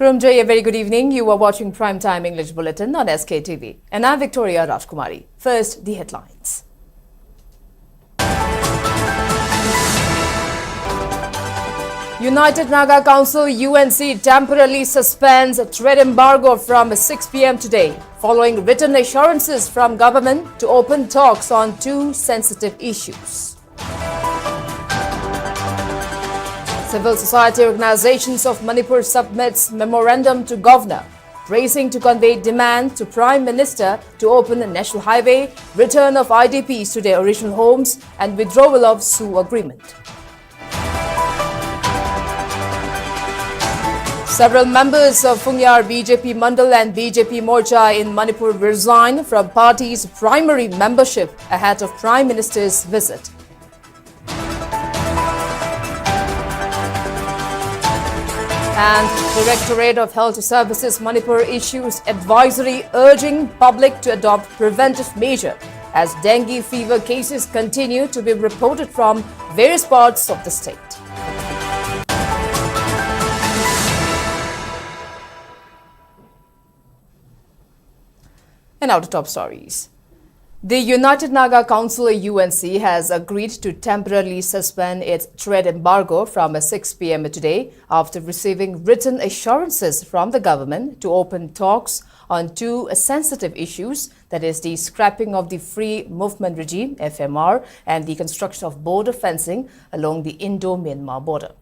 Kurumjay, a very good evening. You are watching Primetime English Bulletin on SKTV. And I'm Victoria Rajkumari. First, the headlines. United Naga Council UNC temporarily suspends trade embargo from 6 p.m. today, following written assurances from government to open talks on two sensitive issues. Civil society organizations of Manipur submits memorandum to governor, raising to convey demand to Prime Minister to open a national highway, return of IDPs to their original homes and withdrawal of Sioux agreement. Several members of Fungyar BJP Mandal and BJP Morcha in Manipur resign from party's primary membership ahead of Prime Minister's visit. And Directorate of Health Services Manipur issues advisory urging public to adopt preventive measure as dengue fever cases continue to be reported from various parts of the state. And now to top stories. The United Naga Council UNC has agreed to temporarily suspend its trade embargo from 6 p.m. today after receiving written assurances from the government to open talks on two sensitive issues, that is the scrapping of the Free Movement Regime (FMR) and the construction of border fencing along the Indo-Myanmar border.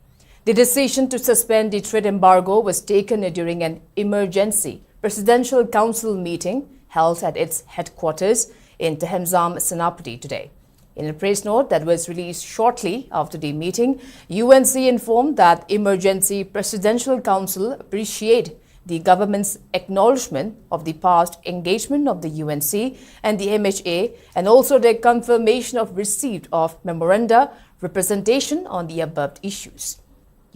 The decision to suspend the trade embargo was taken during an emergency Presidential Council meeting held at its headquarters in Tehemzam, Senapati today. In a press note that was released shortly after the meeting, UNC informed that Emergency Presidential Council appreciate the government's acknowledgement of the past engagement of the UNC and the MHA and also their confirmation of receipt of memoranda representation on the above issues.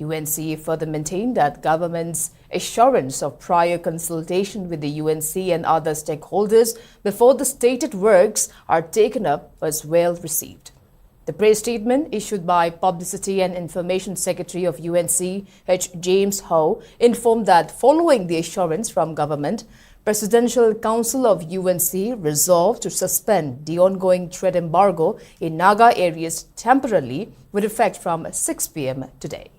UNC further maintained that government's assurance of prior consultation with the UNC and other stakeholders before the stated works are taken up was well received. The press statement issued by Publicity and Information Secretary of UNC, H. James Ho, informed that following the assurance from government, Presidential Council of UNC resolved to suspend the ongoing trade embargo in Naga areas temporarily with effect from 6 p.m. today.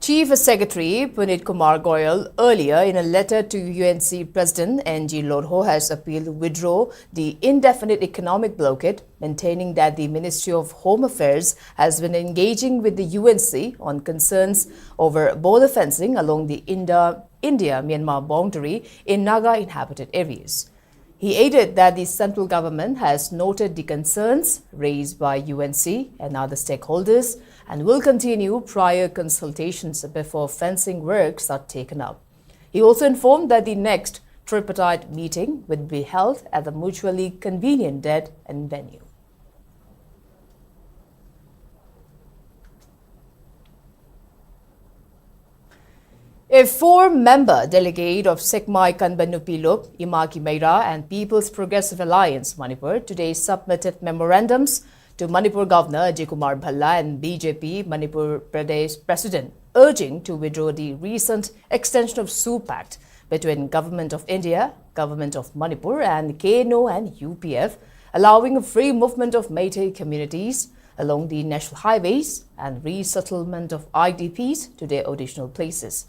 Chief Secretary Punit Kumar Goyal earlier in a letter to UNC President N.G. Lodho has appealed to withdraw the indefinite economic blockade, maintaining that the Ministry of Home Affairs has been engaging with the UNC on concerns over border fencing along the India-Myanmar boundary in Naga inhabited areas. He added that the central government has noted the concerns raised by UNC and other stakeholders and will continue prior consultations before fencing works are taken up. He also informed that the next tripartite meeting would be held at a mutually convenient date and venue. A four-member delegate of Sekmai Kanbanupilop, Imaki Meira and People's Progressive Alliance Manipur today submitted memorandums to Manipur Governor Ajay Kumar Bhalla and BJP Manipur Pradesh President, urging to withdraw the recent extension of Sioux Pact between Government of India, Government of Manipur and KNO and UPF, allowing a free movement of Meitei communities along the national highways and resettlement of IDPs to their original places.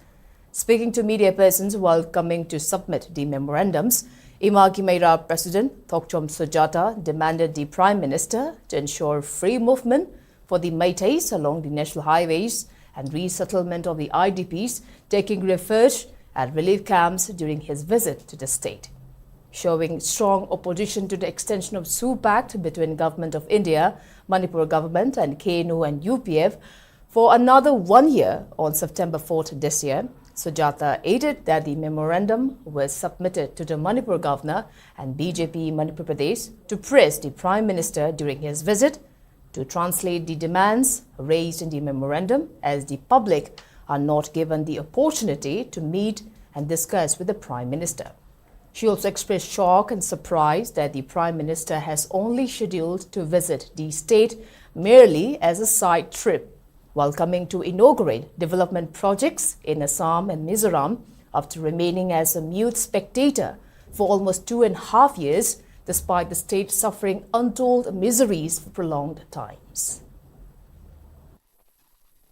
Speaking to media persons while coming to submit the memorandums, Imaki Meira President Thokchom Sujata demanded the Prime Minister to ensure free movement for the Meiteis along the national highways and resettlement of the IDPs taking refuge at relief camps during his visit to the state. Showing strong opposition to the extension of Sioux Pact between Government of India, Manipur government and KNO and UPF for another 1 year on September 4th this year, Sujata added that the memorandum was submitted to the Manipur governor and BJP Manipur Pradesh to press the Prime Minister during his visit to translate the demands raised in the memorandum, as the public are not given the opportunity to meet and discuss with the Prime Minister. She also expressed shock and surprise that the Prime Minister has only scheduled to visit the state merely as a side trip, while coming to inaugurate development projects in Assam and Mizoram after remaining as a mute spectator for almost 2.5 years, despite the state suffering untold miseries for prolonged times.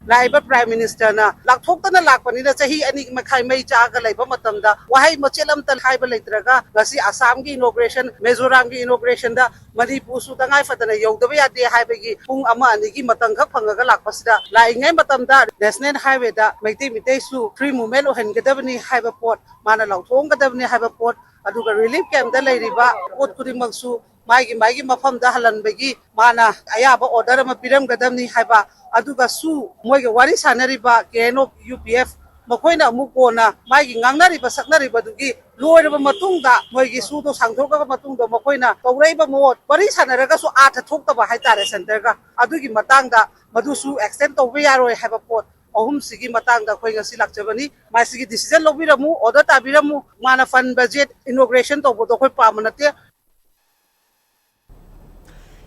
Laiba Prime Minister na lakthokta na lakpani na sahi ani makai mai chaga laiba matamda wahai machelam tal haiba leitraga ngasi Assam gi inauguration Mizoram gi inauguration da Manipur su tangai fatana yogdaba yade haiba gi pung ama ani gi matang khak phangaga lakpasida lai ngai matamda national highway da maiti mitei su free movement ohen gadabani haiba port mana lauthong gadabani haiba port aduga relief camp da leiriba pot kurimang su maigi mafam da halan bagi mana ayaba order ma piram gadamni haiba aduga su moige wari sanariba keno UPF makoina mukona maigi ngangnariba saknariba dugi loiraba matungda moige su do sangthoka matungda makoina tawreiba mo wari sanaraga su atha thoktaba haitare center ga adugi matangda madu su extend tawbe yaroi haiba pot ahum sigi matangda khoi ngasi lakchabani mai sigi decision lobiramu order tabiramu mana fund budget inauguration tawbo khoi pamanate.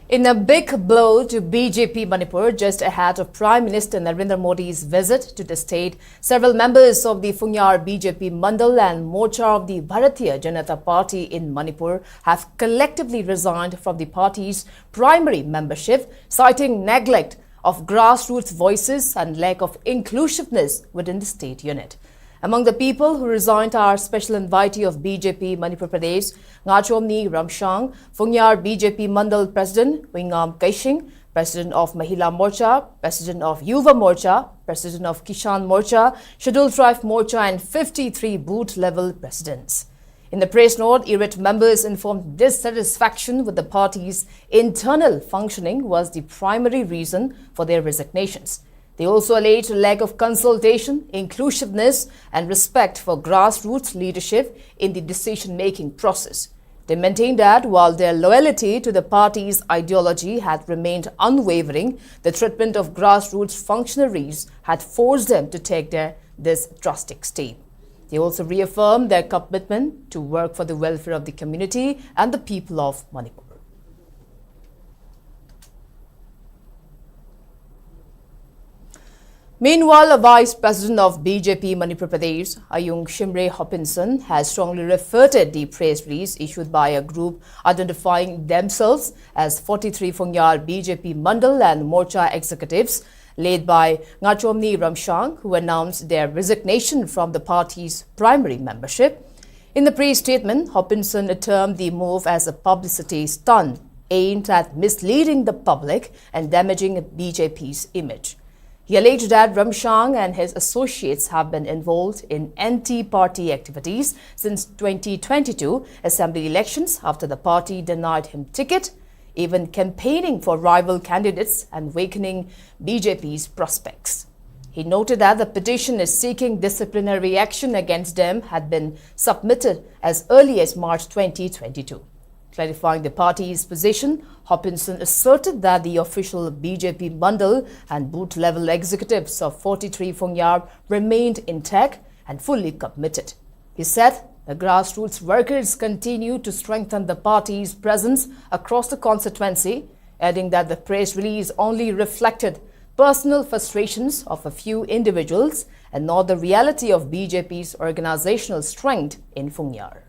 In a big blow to BJP Manipur just ahead of Prime Minister Narendra Modi's visit to the state, several members of the Phunyar BJP Mandal and Morcha of the Bharatiya Janata Party in Manipur have collectively resigned from the party's primary membership, citing neglect of grassroots voices and lack of inclusiveness within the state unit. Among the people who resigned are special invitee of BJP Manipur Pradesh, Ngachomni Ramshang, Phunyar BJP Mandal President Wingam Kaishing, President of Mahila Morcha, President of Yuva Morcha, President of Kishan Morcha, Scheduled Tribe Morcha and 53 booth-level presidents. In the press note, irate members informed dissatisfaction with the party's internal functioning was the primary reason for their resignations. They also alleged a lack of consultation, inclusiveness and respect for grassroots leadership in the decision-making process. They maintained that while their loyalty to the party's ideology had remained unwavering, the treatment of grassroots functionaries had forced them to take this drastic step. They also reaffirmed their commitment to work for the welfare of the community and the people of Manipur. Meanwhile, a Vice President of BJP Manipur Pradesh, Ayung Shimre Hopinson, has strongly refuted the press release issued by a group identifying themselves as 43 Phunyar BJP Mandal and Morcha executives, led by Ngachomni Ramshang, who announced their resignation from the party's primary membership. In the press statement, Hopinson termed the move as a publicity stunt aimed at misleading the public and damaging BJP's image. He alleged that Ramshang and his associates have been involved in anti-party activities since 2022 assembly elections after the party denied him ticket, even campaigning for rival candidates and weakening BJP's prospects. He noted that the petition is seeking disciplinary action against them had been submitted as early as March 2022. Clarifying the party's position, Hopinson asserted that the official BJP Mandal and booth-level executives of 43 Phunyar remained intact and fully committed. He said the grassroots workers continue to strengthen the party's presence across the constituency, adding that the press release only reflected personal frustrations of a few individuals and not the reality of BJP's organizational strength in Phunyar.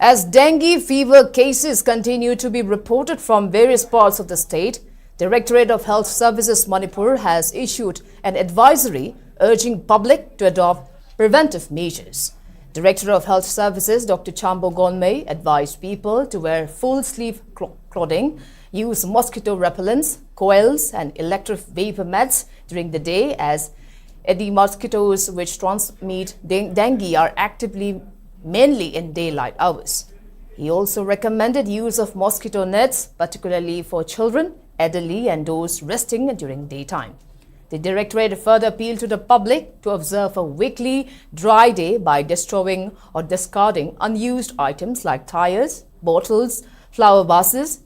As dengue fever cases continue to be reported from various parts of the state, Directorate of Health Services Manipur has issued an advisory urging public to adopt preventive measures. Director of Health Services Dr. Chambo Gonmei advised people to wear full-sleeve clothing, use mosquito repellents, coils and electric vapor mats during the day as the mosquitoes which transmit dengue are actively mainly in daylight hours. He also recommended use of mosquito nets, particularly for children, elderly and those resting during daytime. The Directorate further appealed to the public to observe a weekly dry day by destroying or discarding unused items like tires, bottles, flower vases,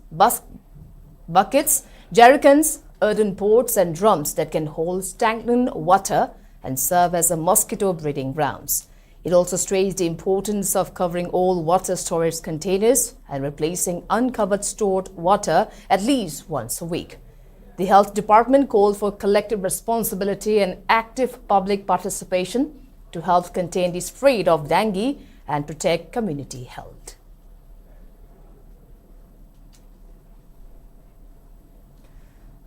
buckets, jerrycans, earthen pots and drums that can hold stagnant water and serve as a mosquito breeding grounds. It also stressed the importance of covering all water storage containers and replacing uncovered stored water at least once a week. The Health Department called for collective responsibility and active public participation to help contain the spread of dengue and protect community health.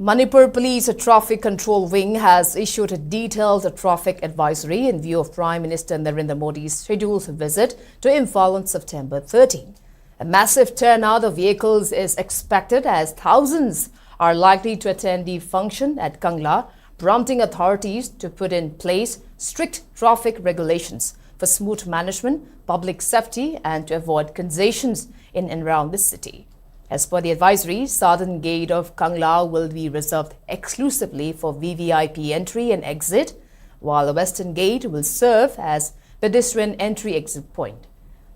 Manipur Police Traffic Control Wing has issued a detailed traffic advisory in view of Prime Minister Narendra Modi's scheduled visit to Imphal on September 13. A massive turnout of vehicles is expected as thousands are likely to attend the function at Kangla, prompting authorities to put in place strict traffic regulations for smooth management, public safety and to avoid congestions in and around the city. As per the advisory, southern gate of Kangla will be reserved exclusively for VVIP entry and exit, while the western gate will serve as pedestrian entry-exit point.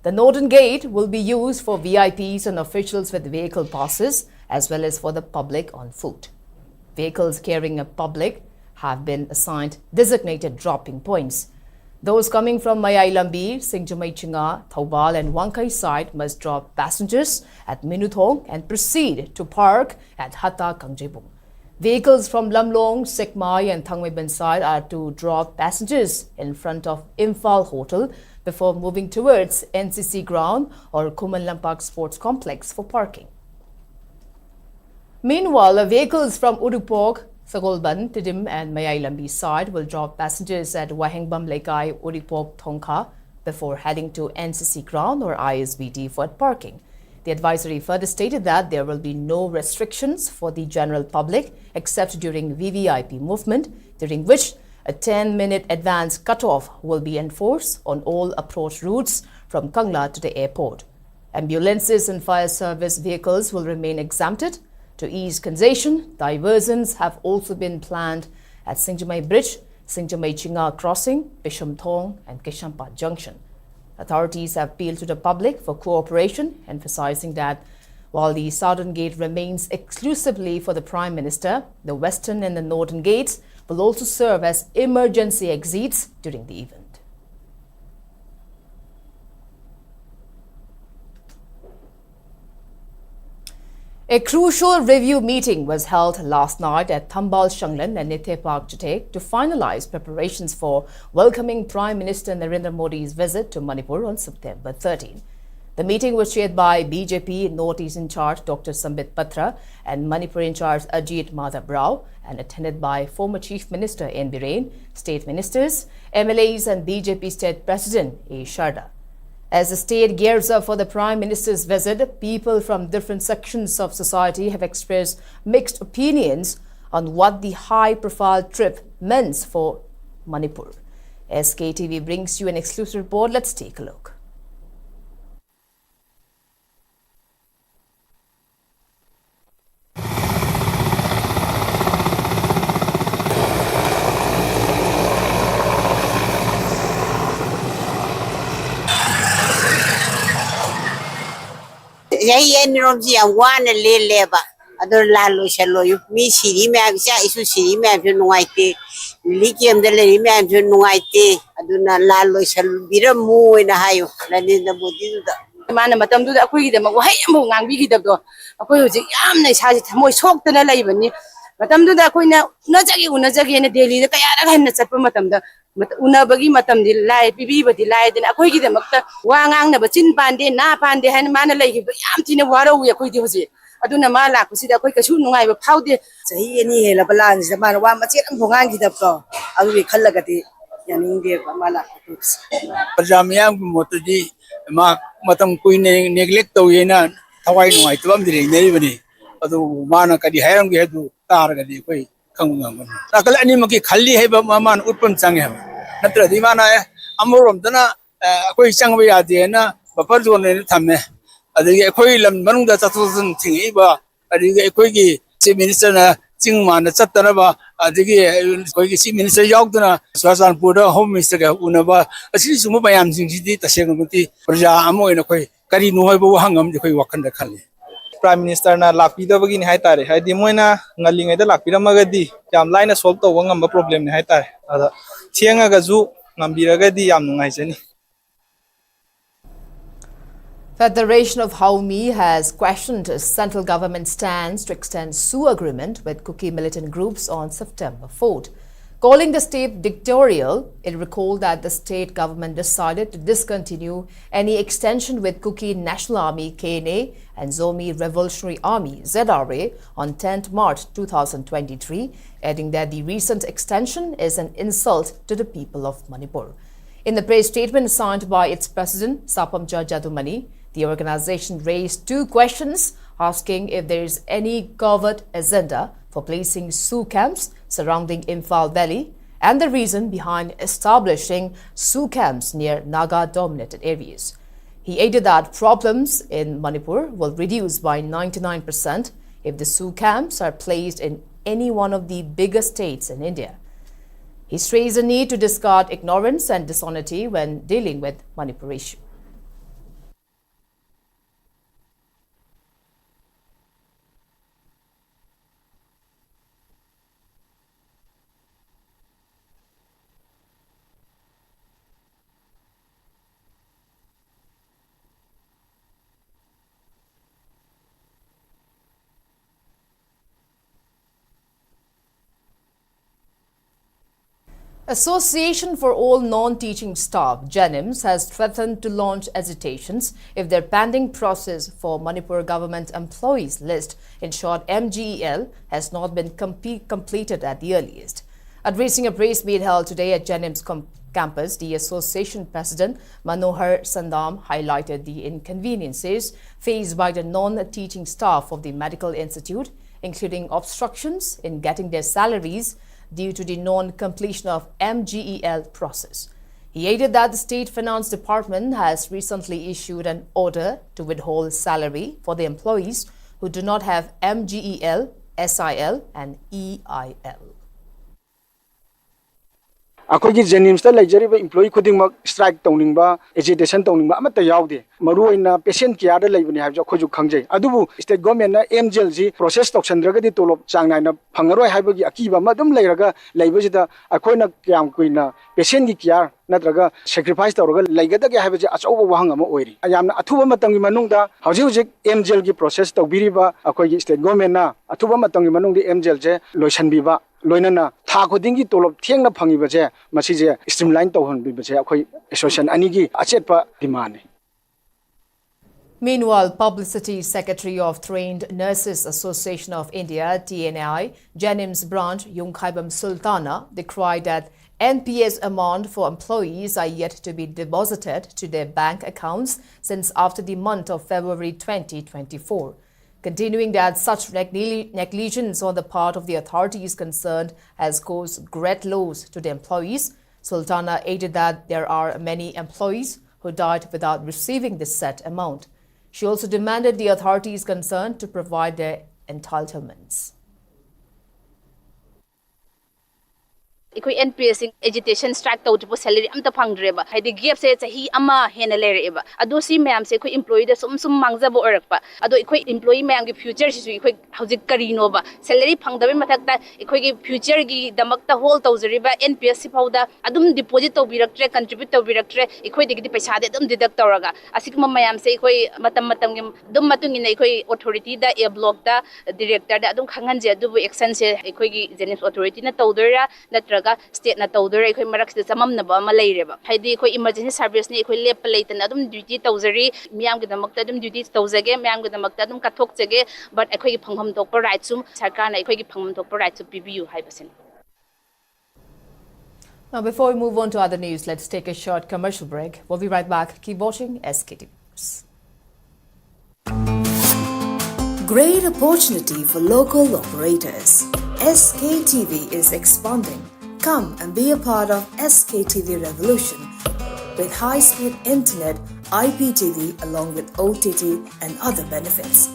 The northern gate will be used for VIPs and officials with vehicle passes, as well as for the public on foot. Vehicles carrying a public have been assigned designated dropping points. Those coming from Mayailambi, Singjamaichunga, Thoubal and Wangkai side must drop passengers at Minuthong and proceed to park at Hatta Kangjebung. Vehicles from Lamlong, Sekmai and Thangmeiban side are to drop passengers in front of Imphal Hotel before moving towards NCC ground or Kuman Lampak Sports Complex for parking. Meanwhile, vehicles from Urupok, Sagolban, Tidim and Mayailambi side will drop passengers at Wahengbam Lekai, Uripok, Thongkha before heading to NCC ground or ISBT for parking. The advisory further stated that there will be no restrictions for the general public except during VVIP movement, during which a 10-minute advance cutoff will be enforced on all approach routes from Kangla to the airport. Ambulances and fire service vehicles will remain exempted. To ease congestion, diversions have also been planned at Singjamai Bridge, Singjamai Chinga Crossing, Bishamthong and Kishampa Junction. Authorities have appealed to the public for cooperation, emphasizing that while the southern gate remains exclusively for the Prime Minister, the western and the northern gates will also serve as emergency exits during the event. A crucial review meeting was held last night at Thambal Shanglan and Nithe Park Chittek to finalize preparations for welcoming Prime Minister Narendra Modi's visit to Manipur on September 13. The meeting was chaired by BJP North-East in charge Dr. Sambit Patra and Manipur in charge Ajit Madhav Rao and attended by former Chief Minister N. Biren, State Ministers, MLAs and BJP State President A. Sharda. As the state gears up for the Prime Minister's visit, people from different sections of society have expressed mixed opinions on what the high-profile trip meant for Manipur. SKTV brings you an exclusive report. Let's take a look. Yayin Romsia one a little leva, other lalo shallow, you me see him, I should see him, I don't know why they lithium the lady, I don't know why they, I do not lalo shall be a moo in a high, than in the Buddha. Manamatam do the Aquidam, why am I big of the Aquid, nice has it more soaked than a living. Matam do the Aquina, Nazaki and a daily, the Kayana and the Sapamatam. But Unabagi Matam de lie, Bibi, but the lie, then I quit them. Wang, the Batin Pande, Napande, and Manalay, Amtina Waro, we are quite it. I do not malak, see the quick as soon as I have powder. So he any la balance the man one much and Hongi the floor. I will be Kalagati and India Malak. Pajamiam Motoji, Matam Queen neglect to Yena, Hawaii, my Tumbri, Navy, although Manaka the Haram we had to target the way. Nakal animaki khali hai ba maman utpun change natra di mana amorom dana koi changwe ade na bapar zone ne thamme adigi koi lam manung da tatun thingi ba adigi koi gi chief minister na chingma na chatana ba adigi koi gi chief minister yaudna swasanpur da home minister ga unaba asli sumu bayam jingji tasengmuti praja amo ina koi kari nuhoi bo hangam koi wakhan da khali Prime Minister na lakpida bagin hai tare hai di moina ngalingai da lakpida magadi jam line solve to wangam ba problem ni hai tare ada ꯊꯦꯡꯉꯒꯁꯨ ꯉꯝꯕꯤꯔꯒꯗꯤ ꯌꯥꯝ ꯅꯨꯡꯉꯥꯏꯖꯅꯤ. Federation of Haumi has questioned central government stance to extend SU agreement with Kuki militant groups on September 4th. Calling the state dictatorial, it recalled that the state government decided to discontinue any extension with Kuki National Army KNA and Zomi Revolutionary Army ZRA on 10th March 2023, adding that the recent extension is an insult to the people of Manipur. In the press statement signed by its president, Sapamja Jadumani, the organization raised two questions, asking if there is any covert agenda for placing Sioux camps surrounding Imphal Valley and the reason behind establishing Sioux camps near Naga-dominated areas. He added that problems in Manipur will reduce by 99% if the Sioux camps are placed in any one of the bigger states in India. He stressed the need to discard ignorance and dishonesty when dealing with Manipur issue. Association for All Non-Teaching Staff, JANIMS, has threatened to launch agitations if their pending process for Manipur government employees list, in short MGEL, has not been completed at the earliest. Addressing a press meet held today at JANIMS campus, the association president Manohar Sandam highlighted the inconveniences faced by the non-teaching staff of the medical institute, including obstructions in getting their salaries due to the non-completion of MGEL process. He added that the State Finance Department has recently issued an order to withhold salary for the employees who do not have MGEL, SIL and EIL. अखोगी जेनिम्स लेजरीब employee खुदिंगमक strike तौनिंगबा agitation तौनिंगबा अमत यावदे मरुओइना patient care लेबनि हाबजो अखोजु खंगजै अदुबु स्टेट गवर्नमेंट एमजेल जी प्रोसेस तौसंद्रगदि तोलोब चांगनाइना फंगरोय हाइबगी अकीबा मदुम लेरगा लेबजिदा अखोइना क्याम कुइना पेशेंट की केयर नत्रगा सैक्रिफाइस तौरगा लेगदगे हाइबजे अचौबा वाहंग अमा ओइरि यामना अथुबा मतंगि मनुंगदा हौजिक हौजिक एमजेल की प्रोसेस तौबिरिबा अखोगी स्टेट गवर्नमेंट ना अथुबा मतंगि मनुंगदि एमजेल जे लोइसनबिबा लोइनना था खुदिंगी तोलोब थेंगना फंगिबजे मसीजे स्ट्रीमलाइन तौहनबिबजे अखोई एसोसिएशन अनिगी अचेतपा demand. Meanwhile, Publicity Secretary of Trained Nurses Association of India, TNI, JANIMS branch Yungkhaibam Sultana, decried that NPS amount for employees are yet to be deposited to their bank accounts since after the month of February 2024. Continuing that such negligence on the part of the authorities concerned has caused great loss to the employees, Sultana added that there are many employees who died without receiving the set amount. She also demanded the authorities concerned to provide their entitlements. Ikoi NPS agitation strike tawjpo salary amta phangdreba haidi gap se chahi ama hena lereba ado si mayam se ikoi employee da sum mangzabo orakpa ado ikoi employee mayam gi future si ikoi hojik karino ba salary phangdabe mathakta ikoi gi future gi damakta hol tawjariba NPS si phauda adum deposit tawbiraktre contribute tawbiraktre ikoi digi paisa de adum deduct tawraga asikma mayam se ikoi matam gi dum matungina ikoi authority da a block da director da adum khanganje adu action se ikoi gi Janims authority na tawdora natra state na tawdora ikoi marak se samamnaba ama leireba haidi ikoi emergency service ni ikoi lep leitana adum duty tawjari miyam gi damakta adum duty tawjage miyam gi damakta adum kathokjage but ikoi gi phangham thokpa right sum sarkar na ikoi gi phangham thokpa right su pibiu haibasin. Now, before we move on to other news, let's take a short commercial break. We'll be right back. Keep watching SKTV News. Great opportunity for local operators. SKTV is expanding. Come and be a part of SKTV revolution with high-speed internet, IPTV along with OTT and other benefits.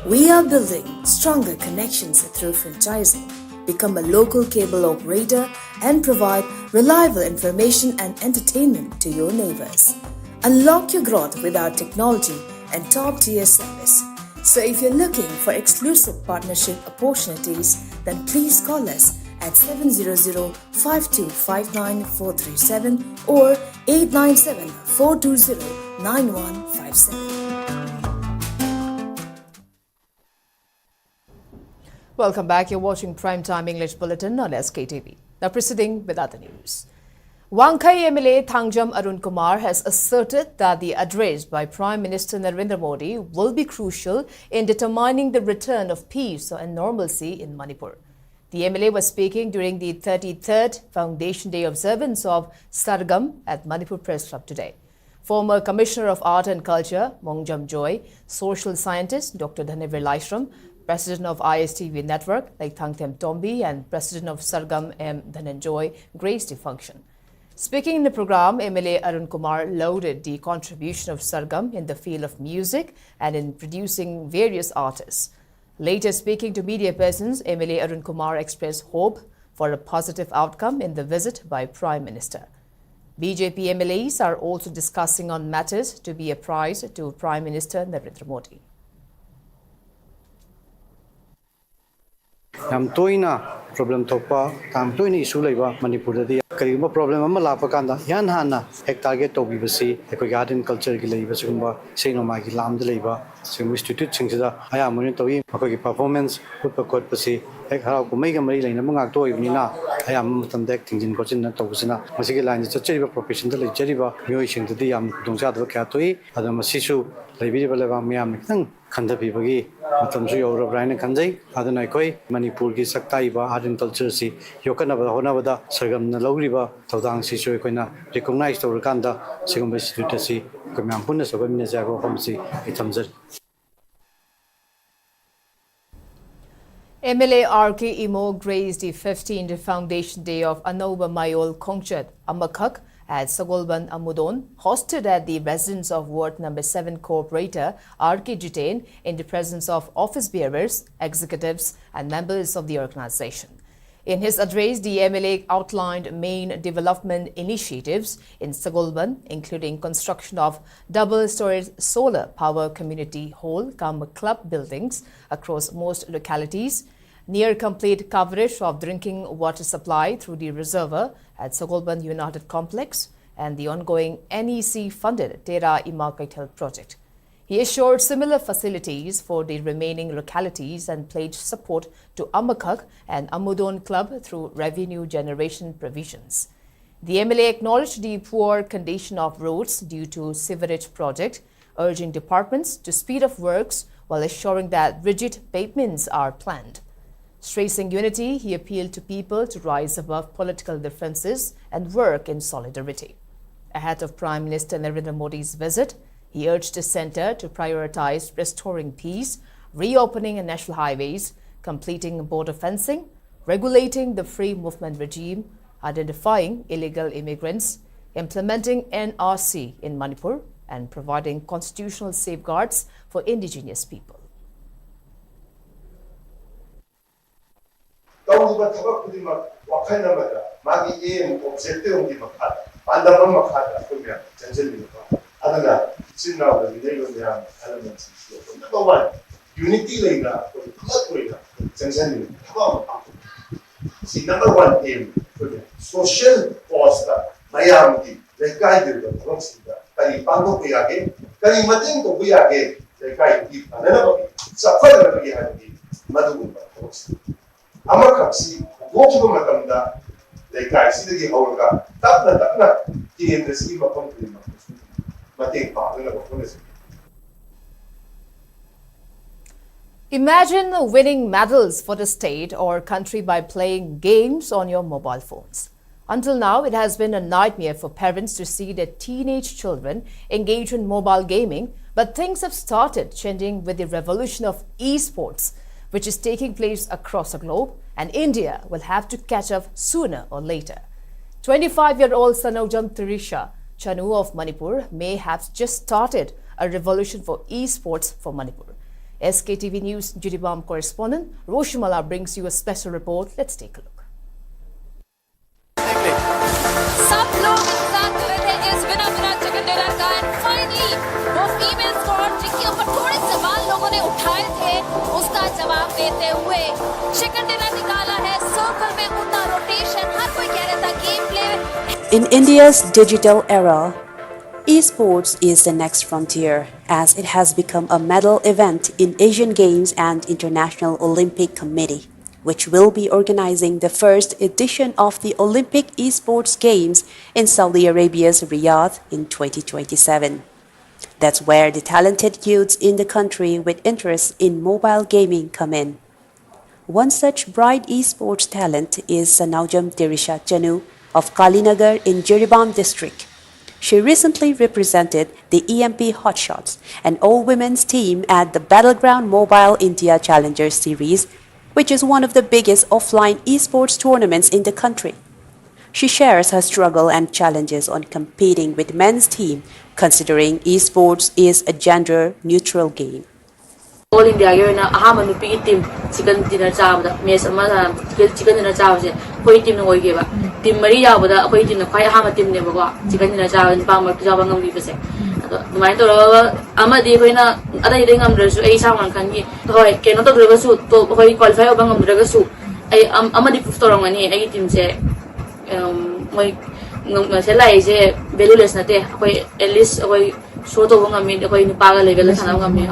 We are building stronger connections through franchising. Become a local cable operator and provide reliable information and entertainment to your neighbors. Unlock your growth with our technology and top-tier service. So if you're looking for exclusive partnership opportunities, then please call us at 700-5259-437 or 897-420-9157. Welcome back. You're watching Primetime English Bulletin on SKTV. Now proceeding with other news. Wangkai MLA Thangjam Arun Kumar has asserted that the address by Prime Minister Narendra Modi will be crucial in determining the return of peace and normalcy in Manipur. The MLA was speaking during the 33rd Foundation Day observance of Sargam at Manipur Press Club today. Former Commissioner of Art and Culture, Mongjam Joy, social scientist Dr. Dhanivir Laishram, President of ISTV Network, like Thangthem Tombi, and President of Sargam M. Dhananjoy graced the function. Speaking in the program, MLA Arun Kumar lauded the contribution of Sargam in the field of music and in producing various artists. Later speaking to media persons, MLA Arun Kumar expressed hope for a positive outcome in the visit by Prime Minister. BJP MLAs are also discussing on matters to be apprised to Prime Minister Narendra Modi. Problem topa tam toina issue leiba Manipur da karima problem ama lapa kanda yan hana ek target to bibasi ekoi garden culture gi leiba sigumba seinoma gi lam da leiba sim institute singsida aya mun to yi akoi performance put kot pasi ek harau ko mai ga mari leina mangak to ibnina aya matam dek tingjin ko chin na to busina masigi line chachriba profession da lejariba myoi singda di yam dongsa da kya toi adama sisu leibi balaba myam nang khanda bibagi matam su yoro brain khanjai aduna koi Manipur gi saktaiba art and culture si yokana ba hona ba sargam na lawriba tawdang si choi koina recognize to kanda sigum institute si ko myam punna so min ja ko homsi itamjar MLA RK Imo graced the 15th Foundation Day of Anoba Mayol Kongchat Amakak at Sagolban Amudon, hosted at the residence of Ward Number 7 Corporator RK Jitain in the presence of office bearers, executives and members of the organization. In his address, the MLA outlined main development initiatives in Sagolban, including construction of double-storied solar power community hall cum club buildings across most localities, near complete coverage of drinking water supply through the reservoir at Sagolban United Complex, and the ongoing NEC-funded Tera Ima Kaitel project. He assured similar facilities for the remaining localities and pledged support to Amakak and Amudon Club through revenue generation provisions. The MLA acknowledged the poor condition of roads due to sewerage project, urging departments to speed up works while assuring that rigid pavements are planned. Stressing unity, he appealed to people to rise above political differences and work in solidarity. Ahead of Prime Minister Narendra Modi's visit, he urged the centre to prioritize restoring peace, reopening national highways, completing border fencing, regulating the free movement regime, identifying illegal immigrants, implementing NRC in Manipur, and providing constitutional safeguards for indigenous people. Number one, unity later, see, number one aim, social cost, Mayamki, they guided the Proxida, Kari Pango Piage, Kari Matinko Piage, they guide deep, and another Safari behind the Madu Proxida. Amakapsi, go to Matamda, they guide Sidi Holga, Tapna, he in the scheme of compliment. Imagine winning medals for the state or country by playing games on your mobile phones. Until now, it has been a nightmare for parents to see their teenage children engage in mobile gaming, but things have started changing with the revolution of esports, which is taking place across the globe, and India will have to catch up sooner or later. 25-year-old Sanojam Tirisha Chanu of Manipur may have just started a revolution for esports for Manipur. SKTV News Judibam correspondent Roshimala brings you a special report. Let's take a look. सब लोग इंतजार कर रहे थे इस बिना जगन्डेरा का, and finally वो फीमेल स्क्वाड जिनके ऊपर थोड़े सवाल लोगों ने उठाए थे उसका जवाब देते हुए जगन्डेरा निकाला है, सर्कल में उतारा In India's digital era, esports is the next frontier as it has become a medal event in Asian Games and International Olympic Committee, which will be organizing the first edition of the Olympic Esports Games in Saudi Arabia's Riyadh in 2027. That's where the talented youths in the country with interest in mobile gaming come in. One such bright esports talent is Sanaujam Tirisha Chanu of Kalinagar in Jiribam district. She recently represented the EMP Hotshots, an all-women's team at the Battleground Mobile India Challenger Series, which is one of the biggest offline esports tournaments in the country. She shares her struggle and challenges on competing with men's team, considering esports is a gender-neutral game. All India na ahama nupi team chicken dinner chabda mes ama chicken dinner chabse koi team no oige ba team mari yabda koi team na khai ahama team ne ba chicken dinner chabda pa ma jaba ngam bi base dumai to ama di koi na ada ide ngam resu ai sa man kan gi hoi ke no to dre su to koi qualify ba ngam dre su ai ama di proof to rong ani ai team se moi ngam se lai je valueless na te koi at least koi show to ngam mi koi ni pa ga level sana ngam mi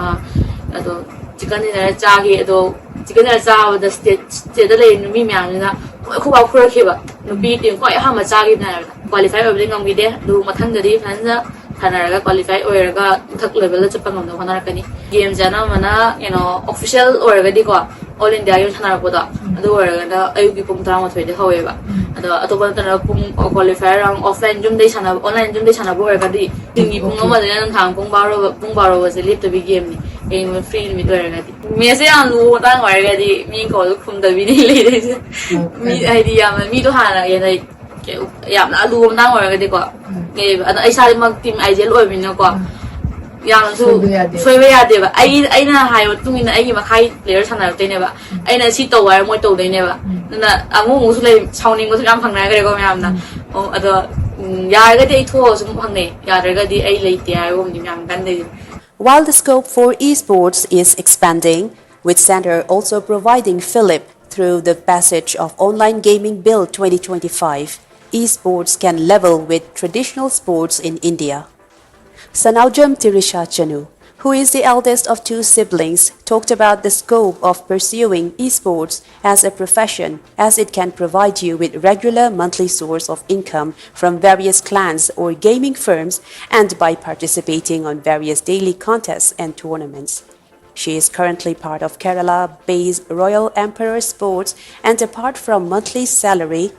ado chicken dinner chagi ado chicken dinner chaw the state le mi myam na khu ba khur khiba no bi team ko ha ma chagi na qualify over ngam gi de du mathang da fan na thana qualify over ga thak level la chapang ngam na kani game jana mana official over ga di ko all india yo thana ko da ado over ga ayu gi pum tama thoi de howe ba ado atoba tana pum qualify rang offline jum dei sana online jum dei sana bo ga di tingi pum ma de nan thang pum baro wa se lip to be game ni game free mi doi ga di me se an lu ta ngoi ga di mi ko khum da bi ni le de mi idea ma mi to ha na ye dai yam na lu na ngoi ga di ko nge ai sa ma team ai je loi mi na ko yang su soi ba ya de ba ai na hai tu ni na ai ma khai player sana te ne ba ai na si to wa mo to de ne ba na amu mu su le chawning mo su yam phang na ga ko mi am na ado ya ga de tho su phang ne ya ga di ai le ti ai wo ni yam kan de. While the scope for esports is expanding, with Center also providing fillip through the passage of Online Gaming Bill 2025, esports can level with traditional sports in India. Sanaujam Tirisha Chanu, who is the eldest of two siblings, talked about the scope of pursuing esports as a profession, as it can provide you with regular monthly source of income from various clans or gaming firms and by participating on various daily contests and tournaments. She is currently part of Kerala-based Royal Emperor Sports, and apart from monthly salary,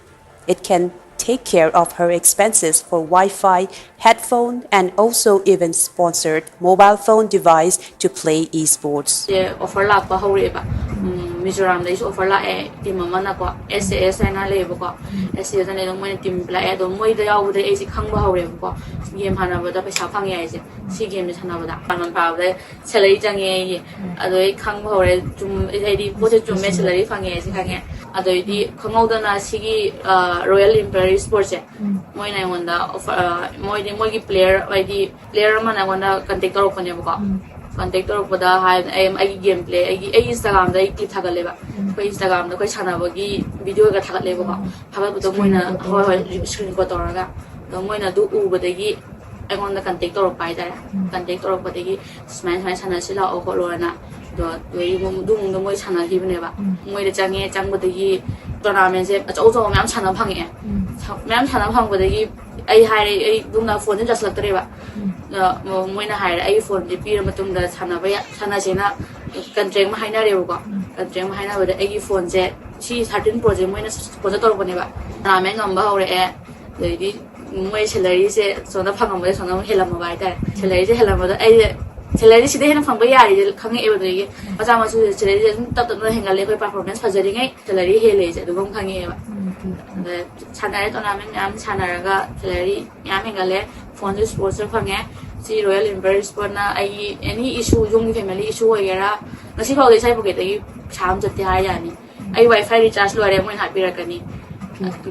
it can take care of her expenses for Wi-Fi, headphone, and also even sponsored mobile phone device to play esports. Offer la pa hore ba Mizoram dai offer la team mana ko SAS na le ba ko SAS na le mo team pla do moi da yaw da ai khang ba hore ba game hana ba da paisa phang ye ai si game chana ba da man pa da salary jang ye adoi khang ba hore tum ai di po che tum me salary phang ye si khang ye adoi di khangau da na sigi Royal Emperor Sports moi na wanda offer moi gi player ai di player mana wanda contact ro ko ne ba contact ro ko da ha ai gameplay ai Instagram da clip thagale ba ko Instagram da ko chana ba gi video ga thagale ba thaba bu to moi na hoi screen ko tor ga do moi na du u ba da gi ai ngon da contact ro pai da contact ro ba da gi smash chana sila o ko lo na do du mo moi chana hi ne ba moi da chang ba da gi tournament se chau chau myam chana phang ye myam chana phang ba da gi ai hai ai dum na phone just lat re ba moi na hai ai phone de pi ma tum da chana ba ya chana se na contreng ma hai na re ba contreng ma hai na ba da ai phone se si 13 pro je moi na sponsor tor ba ne ba na me ngam ba hore de di moi salary se so na phang ma so na helam ba da salary se helam ba ai salary si de hen phang ba ya ri khang e ba de gi ma cha ma su salary se tap tap na hengal le ko performance phajari ngai salary he le je du bong khang e ba chana re tournament am chana ga salary yam hengal le phone sponsor phang e si Royal Emperor Sport na ai any issue yung family issue era ngasi phau de sai pocket ai cham jate ha ya ni ai wifi recharge lo re moi ha pi ra kani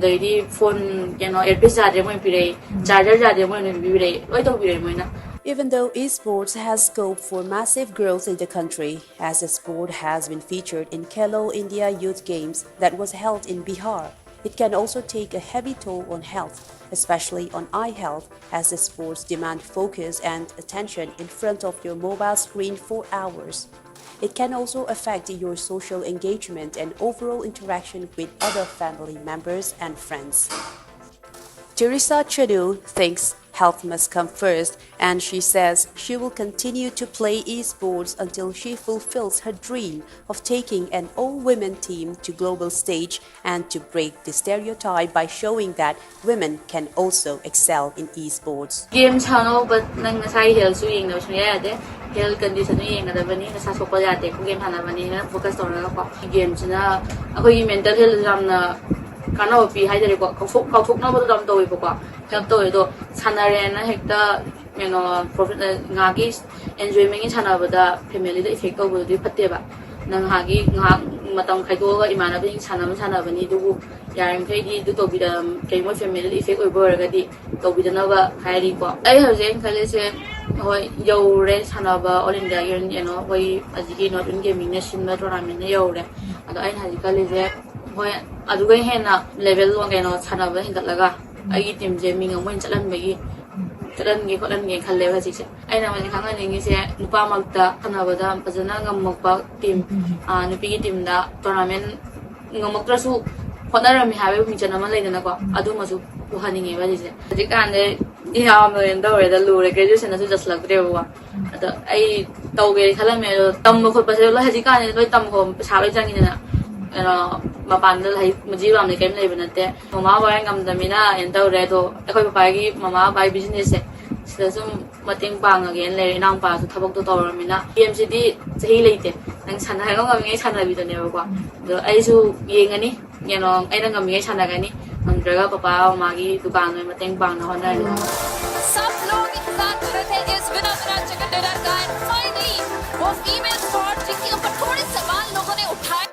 dai di phone earpiece ja de moi pi re charger ja de moi ni bi re oi to pi re moi na. Even though esports has scope for massive growth in the country, as the sport has been featured in Khelo India Youth Games that was held in Bihar, It can also take a heavy toll on health, especially on eye health, as the sports demand focus and attention in front of your mobile screen for hours. It can also affect your social engagement and overall interaction with other family members and friends. Teresa Chadu thinks health must come first, and she says she will continue to play esports until she fulfills her dream of taking an all-women team to global stage and to break the stereotype by showing that women can also excel in esports. Game channel but nang nasai health su yeng no shya de health condition yeng da bani na sa sopa ya de game hana bani na focus on na ko game china akoi mental health jam na kana opi hai de ko kau na bo dam to ko help to do sanare na hekta profit nga gi enjoyment gi chana bada family da effect over di phatte ba nang ha gi nga matam khai do ga imana bi chana bani du yaring khai di du to bi da kai mo family effect over ga di to bi da na ba hai ri ko ai ha je khale se hoi yo re chana ba all india hoi ajigi not in gaming nation ma tournament yo re ado ai ha ji khale je hoi adu ga hena level lo ga chana ba hingat laga ai team je mi ngam mon chalan bagi chalan ngi kholan ngi khalle ba chi se ai na ma ni khanga ni se nupa makta kana ba da pajana ngam mokpa team nupi gi team da tournament ngam moktra su khona mi have mi chana ma leina ko adu ma su puhani nge ba chi se ji kan de di ha ma ren da re da lu re graduation su just lag re wa ada ai tau ge khala me tam ko pa se lo ha ji kan ne loi tam ko sa loi chang ni na mapan lai maji ram ne kem nei banate mama ba ngam da mina en tau re do akoi pa gi mama bai business se sida sum mating pang again le nang pa su thabok to tor mina PMCD chahi leite nang chana ga ngam nge chana bi do ne ba do ai su yeng ani ai na ngam nge chana ga ni ang draga papa ma gi dukan me mating pang na hona ni सब लोग इंतजार कर रहे थे इस winner chicken dinner का and finally वो female squad जिनके ऊपर थोड़े सवाल लोगों ने उठाए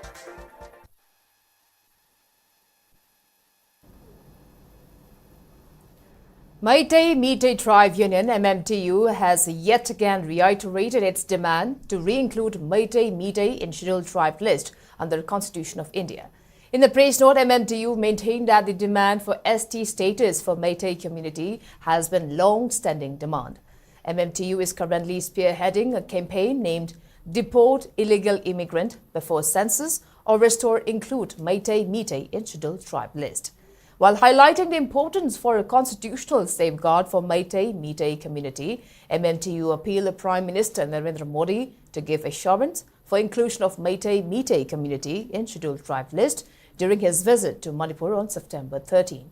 Meitei Tribe Union MMTU has yet again reiterated its demand to re-include Meitei in Scheduled Tribe list under the Constitution of India. In the press note, MMTU maintained that the demand for ST status for Meitei community has been long-standing demand. MMTU is currently spearheading a campaign named Deport Illegal Immigrant Before Census or Restore Include Meitei in Scheduled Tribe list. While highlighting the importance for a constitutional safeguard for Meitei community, MMTU appealed to Prime Minister Narendra Modi to give assurance for inclusion of Meitei community in Scheduled Tribe list during his visit to Manipur on September 13.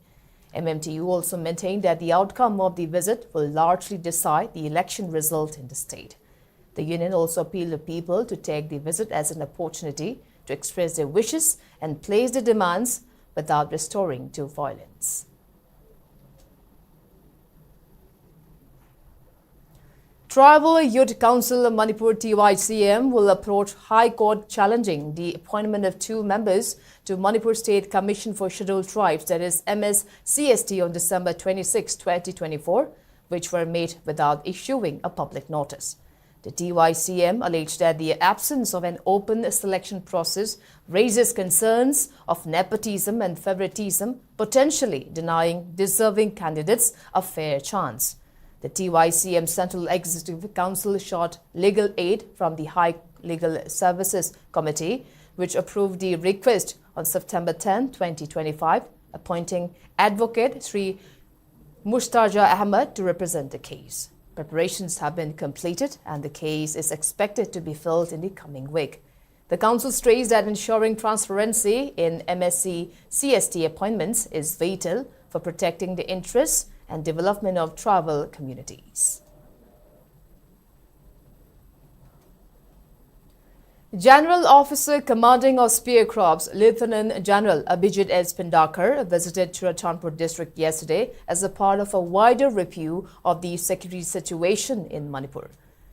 MMTU also maintained that the outcome of the visit will largely decide the election result in the state. The union also appealed to people to take the visit as an opportunity to express their wishes and place their demands without resorting to violence. Tribal Youth Council of Manipur TYCM will approach High Court challenging the appointment of 2 members to Manipur State Commission for Scheduled Tribes, that is MSCST, on December 26, 2024, which were made without issuing a public notice. The TYCM alleged that the absence of an open selection process raises concerns of nepotism and favoritism, potentially denying deserving candidates a fair chance. The TYCM Central Executive Council sought legal aid from the High Legal Services Committee, which approved the request on September 10, 2025, appointing Advocate Sri Mustaja Ahmed to represent the case. Preparations have been completed and the case is expected to be filed in the coming week. The council stressed that ensuring transparency in MSc CST appointments is vital for protecting the interests and development of tribal communities. General Officer Commanding of Spear Corps, Lieutenant General Abhijit S. Pendakar, visited Churatanpur district yesterday as a part of a wider review of the security situation in Manipur.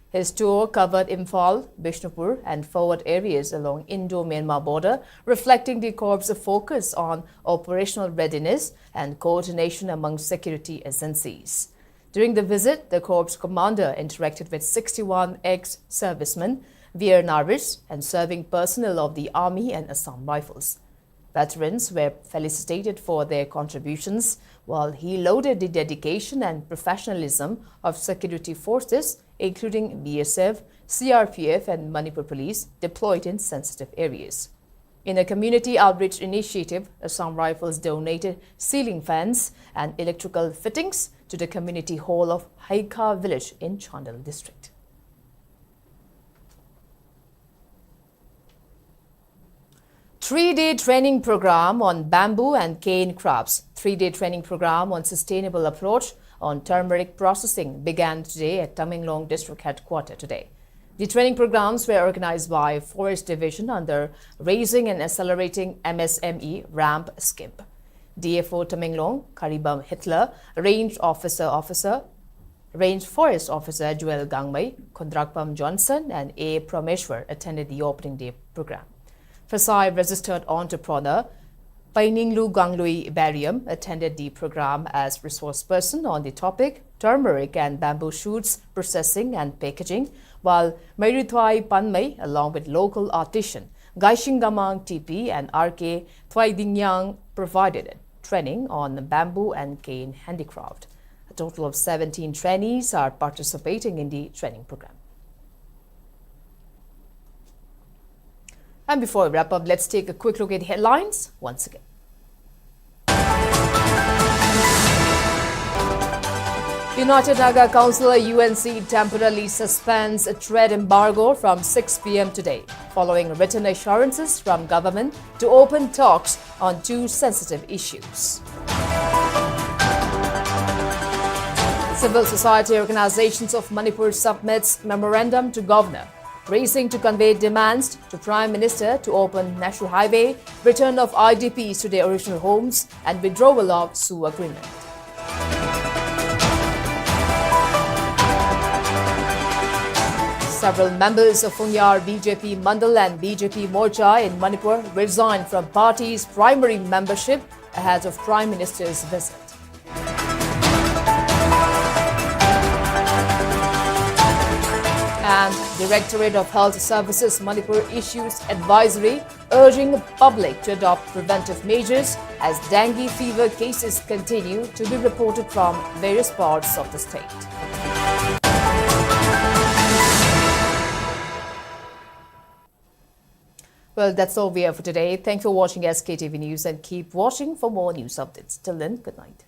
His tour covered Imphal, Bishnupur and forward areas along Indo-Myanmar border, reflecting the Corps' focus on operational readiness and coordination among security agencies. During the visit, the Corps commander interacted with 61 ex-servicemen, VRNRs and serving personnel of the Army and Assam Rifles. Veterans were felicitated for their contributions, while he lauded the dedication and professionalism of security forces, including BSF, CRPF and Manipur police deployed in sensitive areas. In a community outreach initiative, Assam Rifles donated ceiling fans and electrical fittings to the community hall of Haika village in Chandal district. Three-day training program on bamboo and cane crops. Three-day training program on sustainable approach on turmeric processing began today at Tamenglong District Headquarters today. The training programs were organized by Forest Division under Raising and Accelerating MSME RAMP scheme. DFO Tamenglong, Karibam Hitler, Range Forest Officer Joel Gangmai, Kondrakpam Johnson and A. Prameshwar attended the opening day program. Fasai registered entrepreneur Paininglu Ganglui Barium attended the program as resource person on the topic turmeric and bamboo shoots processing and packaging, while Mairithwai Panmei, along with local artisan Gaishingamang TP and RK Thwaidingyang, provided training on bamboo and cane handicraft. A total of 17 trainees are participating in the training program. And before we wrap up, let's take a quick look at headlines once again. United Naga Council UNC temporarily suspends a trade embargo from 6 p.m. today, following written assurances from government to open talks on two sensitive issues. Civil society organizations of Manipur submits memorandum to governor, racing to convey demands to Prime Minister to open national highway, return of IDPs to their original homes and withdrawal of SU agreement. Several members of Funyar BJP Mandal and BJP Morcha in Manipur resigned from party's primary membership ahead of Prime Minister's visit. And Directorate of Health Services Manipur issues advisory urging the public to adopt preventive measures as dengue fever cases continue to be reported from various parts of the state. Well, that's all we have for today. Thanks for watching SKTV News and keep watching for more news updates. Till then, good night.